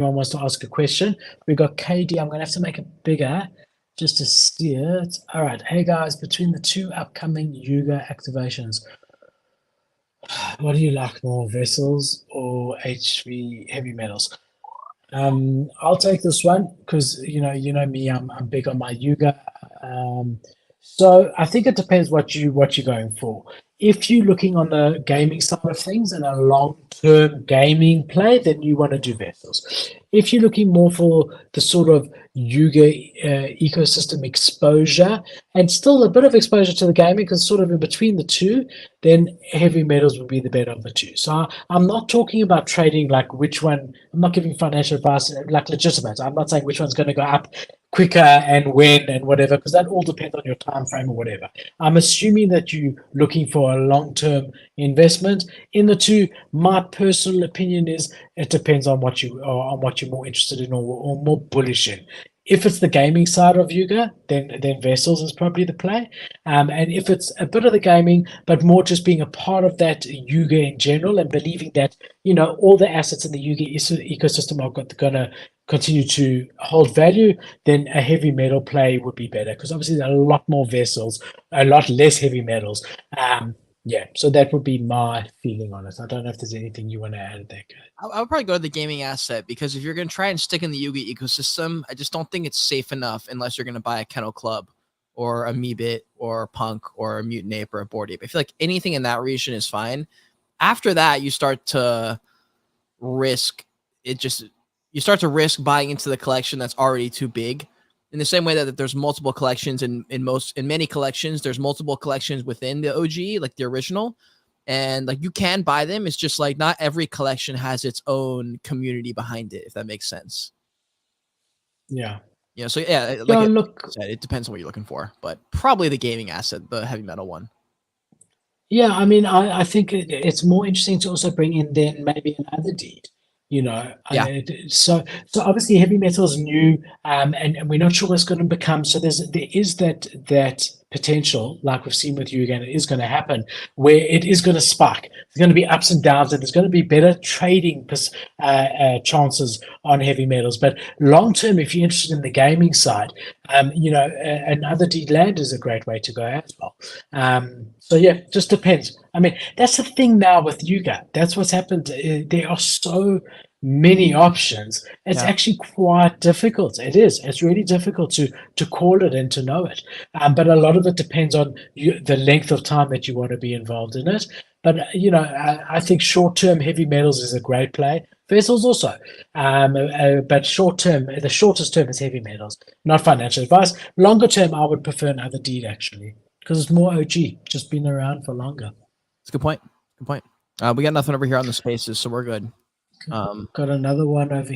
anyone wants to ask a question. We got KD. I'm going to have to make it bigger just to see it. All right. Hey, guys, between the two upcoming Yuga activations, what do you like more, vessels or HV heavy metals? I'll take this one because you know me, I'm big on my Yuga. So I think it depends what you're going for. If you're looking on the gaming side of things and a long-term gaming play, then you want to do vessels. If you're looking more for the sort of Yuga ecosystem exposure and still a bit of exposure to the gaming, because sort of in between the two, then heavy metals would be the better of the two. So I'm not talking about trading like which one. I'm not giving financial advice like legitimate. I'm not saying which one's going to go up quicker and when and whatever, because that all depends on your time frame or whatever. I'm assuming that you're looking for a long-term investment in the two. My personal opinion is it depends on what you're more interested in or more bullish in. If it's the gaming side of Yuga, then vessels is probably the play. And if it's a bit of the gaming, but more just being a part of that Yuga in general and believing that, all the assets in the Yuga ecosystem are going to continue to hold value, then a heavy metal play would be better because obviously there are a lot more vessels, a lot less heavy metals. Yeah, so that would be my feeling on it. I don't know if there's anything you want to add there. I would probably go to the gaming asset because if you're going to try and stick in the Yuga ecosystem, I just don't think it's safe enough unless you're going to buy a Kennel Club or a Meebit or a Punk or a Mutant Ape or a Bored Ape. I feel like anything in that region is fine. After that, you start to risk buying into the collection that's already too big. In the same way that there's multiple collections in many collections, there's multiple collections within the OG, like the original. And like you can buy them. It's just like not every collection has its own community behind it, if that makes sense. Yeah. Yeah. So yeah, like it depends on what you're looking for, but probably the gaming asset, the heavy metal one. Yeah, I mean, I think it's more interesting to also bring in then maybe another deed. Yeah. So obviously heavy metal is new, and we're not sure what it's going to become. So there is that potential, like we've seen with Yuga, and it is going to happen, where it is going to spike. There's going to be ups and downs, and there's going to be better trading chances on heavy metals. But long term, if you're interested in the gaming side, another deed land is a great way to go as well. So yeah, just depends. I mean, that's the thing now with Yuga. That's what's happened. There are so many options. It's actually quite difficult. It is. It's really difficult to call it and to know it. But a lot of it depends on the length of time that you want to be involved in it. But I think short-term heavy metals is a great play. Vessels also. But short-term, the shortest term is heavy metals. Not financial advice. Longer term, I would prefer another deed actually, because it's more OG, just been around for longer. That's a good point. Good point. We got nothing over here on the spaces, so we're good. Got another one over